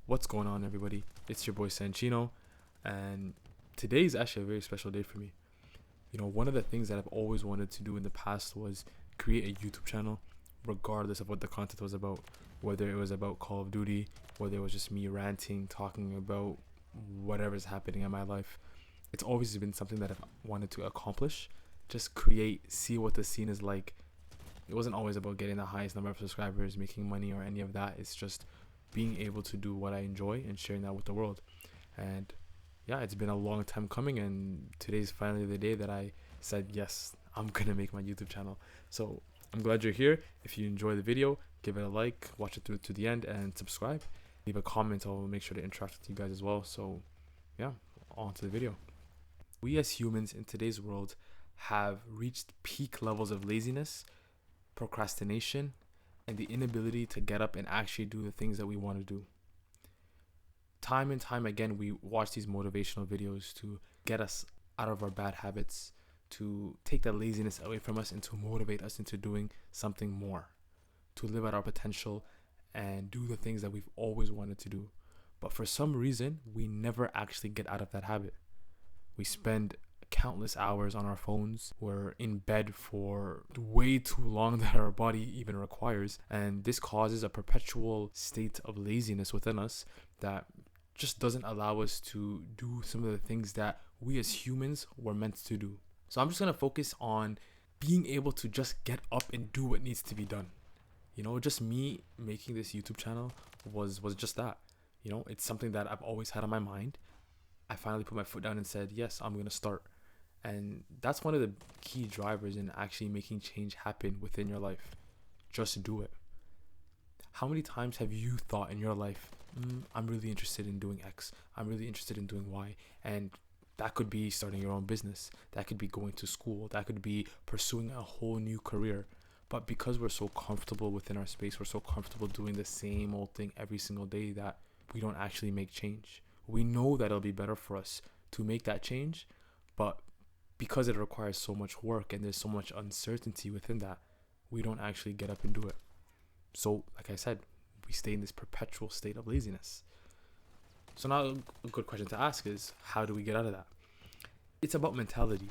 What's going on, everybody? It's your boy Sanchino, and today is actually a very special day for me. One of the things that I've always wanted to do in the past was create a YouTube channel, regardless of what the content was about. Whether it was about Call of Duty, whether it was just me ranting, talking about whatever's happening in my life. It's always been something that I've wanted to accomplish. Just create, see what the scene is like. It wasn't always about getting the highest number of subscribers, making money, or any of that. It's just being able to do what I enjoy and sharing that with the world. And yeah, it's been a long time coming, and today's finally the day that I said, yes, I'm gonna make my YouTube channel. So I'm glad you're here. If you enjoy the video, give it a like, watch it through to the end, and subscribe. Leave a comment. I'll make sure to interact with you guys as well. So yeah, on to the video. We as humans in today's world have reached peak levels of laziness, procrastination, and the inability to get up and actually do the things that we want to do. Time and time again, we watch these motivational videos to get us out of our bad habits, to take that laziness away from us, and to motivate us into doing something more, to live at our potential and do the things that we've always wanted to do. But for some reason, we never actually get out of that habit. We spend countless hours on our phones. We're in bed for way too long that our body even requires. And this causes a perpetual state of laziness within us that just doesn't allow us to do some of the things that we as humans were meant to do. So I'm just going to focus on being able to just get up and do what needs to be done. Just me making this YouTube channel was just that. It's something that I've always had on my mind. I finally put my foot down and said, yes, I'm going to start. And that's one of the key drivers in actually making change happen within your life. Just do it. How many times have you thought in your life, I'm really interested in doing X, I'm really interested in doing Y, and that could be starting your own business, that could be going to school, that could be pursuing a whole new career. But because we're so comfortable within our space, we're so comfortable doing the same old thing every single day that we don't actually make change. We know that it'll be better for us to make that change, but because it requires so much work and there's so much uncertainty within that, we don't actually get up and do it. So, like I said, we stay in this perpetual state of laziness. So now a good question to ask is, how do we get out of that? It's about mentality.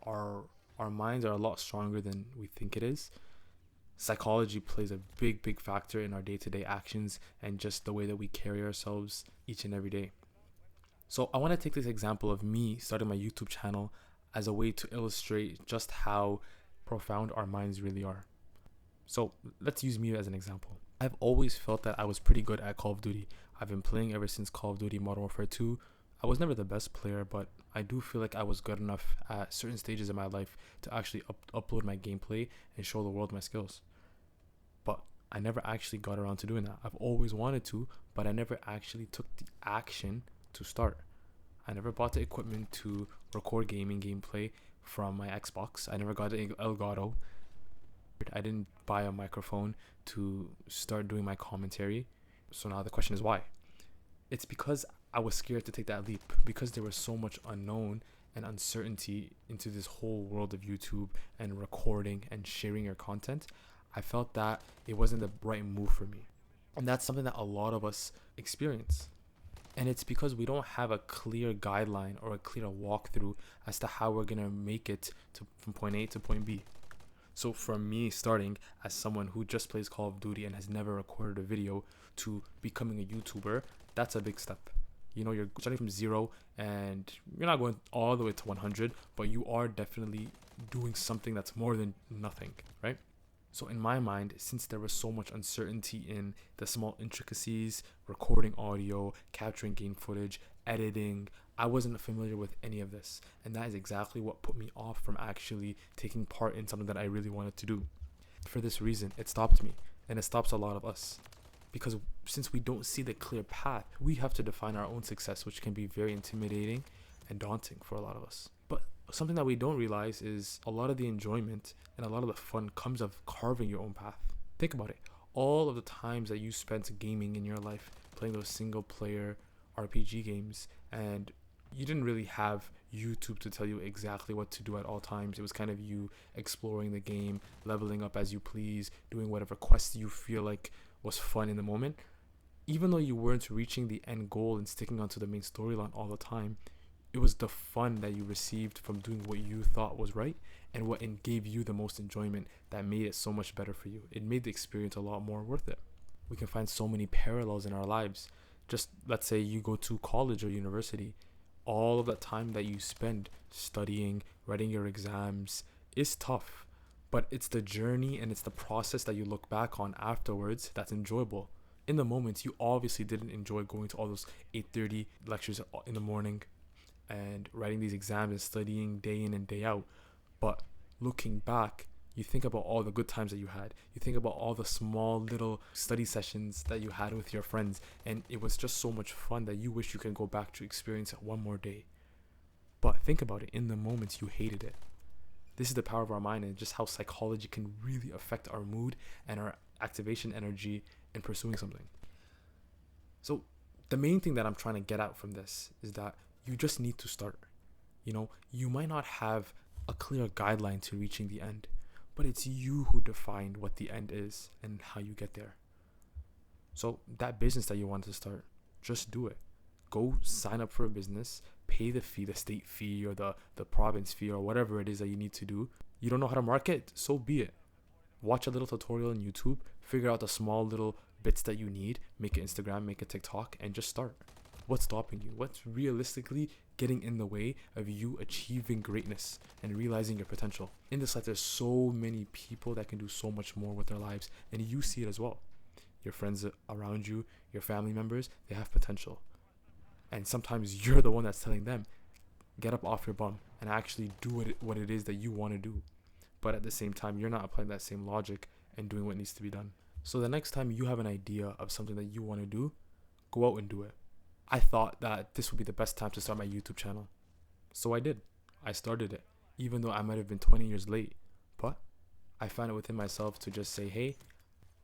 Our minds are a lot stronger than we think it is. Psychology plays a big factor in our day-to-day actions and just the way that we carry ourselves each and every day. So I want to take this example of me starting my YouTube channel as a way to illustrate just how profound our minds really are. So let's use me as an example. I've always felt that I was pretty good at Call of Duty. I've been playing ever since Call of Duty Modern Warfare 2. I was never the best player, but I do feel like I was good enough at certain stages of my life to actually upload my gameplay and show the world my skills. But I never actually got around to doing that. I've always wanted to, but I never actually took the action to start. I never bought the equipment to record gaming gameplay from my Xbox. I never got the Elgato. I didn't buy a microphone to start doing my commentary. So now the question is why? It's because I was scared to take that leap, because there was so much unknown and uncertainty into this whole world of YouTube and recording and sharing your content. I felt that it wasn't the right move for me. And that's something that a lot of us experience. And it's because we don't have a clear guideline or a clear walkthrough as to how we're going to make it from point A to point B. So from me starting as someone who just plays Call of Duty and has never recorded a video to becoming a YouTuber, that's a big step. You're starting from zero and you're not going all the way to 100, but you are definitely doing something that's more than nothing, right? So in my mind, since there was so much uncertainty in the small intricacies, recording audio, capturing game footage, editing, I wasn't familiar with any of this. And that is exactly what put me off from actually taking part in something that I really wanted to do. For this reason, it stopped me, and it stops a lot of us. Because since we don't see the clear path, we have to define our own success, which can be very intimidating and daunting for a lot of us. But something that we don't realize is a lot of the enjoyment and a lot of the fun comes of carving your own path. Think about it. All of the times that you spent gaming in your life, playing those single player RPG games, and you didn't really have YouTube to tell you exactly what to do at all times. It was kind of you exploring the game, leveling up as you please, doing whatever quests you feel like was fun in the moment. Even though you weren't reaching the end goal and sticking onto the main storyline all the time, it was the fun that you received from doing what you thought was right and what gave you the most enjoyment that made it so much better for you. It made the experience a lot more worth it. We can find so many parallels in our lives. Just let's say you go to college or university, all of that time that you spend studying, writing your exams is tough, but it's the journey and it's the process that you look back on afterwards that's enjoyable. In the moment, you obviously didn't enjoy going to all those 8:30 lectures in the morning and writing these exams and studying day in and day out. But looking back, you think about all the good times that you had. You think about all the small little study sessions that you had with your friends, and it was just so much fun that you wish you could go back to experience it one more day. But think about it, in the moments you hated it. This is the power of our mind and just how psychology can really affect our mood and our activation energy in pursuing something. So the main thing that I'm trying to get out from this is that you just need to start. You might not have a clear guideline to reaching the end, but it's you who define what the end is and how you get there. So that business that you want to start, just do it. Go sign up for a business, pay the fee, the state fee or the province fee or whatever it is that you need to do. You don't know how to market, so be it. Watch a little tutorial on YouTube, figure out the small little bits that you need, make an Instagram, make a TikTok, and just start. What's stopping you? What's realistically getting in the way of you achieving greatness and realizing your potential? In this life, there's so many people that can do so much more with their lives, and you see it as well. Your friends around you, your family members, they have potential. And sometimes you're the one that's telling them, get up off your bum and actually do what it is that you want to do. But at the same time, you're not applying that same logic and doing what needs to be done. So the next time you have an idea of something that you want to do, go out and do it. I thought that this would be the best time to start my YouTube channel. So I did. I started it, even though I might have been 20 years late. But I found it within myself to just say, hey,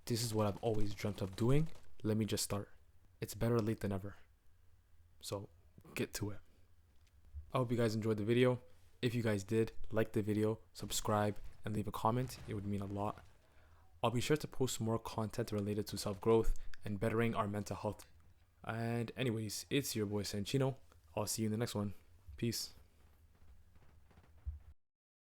this is what I've always dreamt of doing. Let me just start. It's better late than never. So get to it. I hope you guys enjoyed the video. If you guys did, like the video, subscribe, and leave a comment. It would mean a lot. I'll be sure to post more content related to self-growth and bettering our mental health. And anyways, it's your boy Sanchino. I'll see you in the next one. Peace.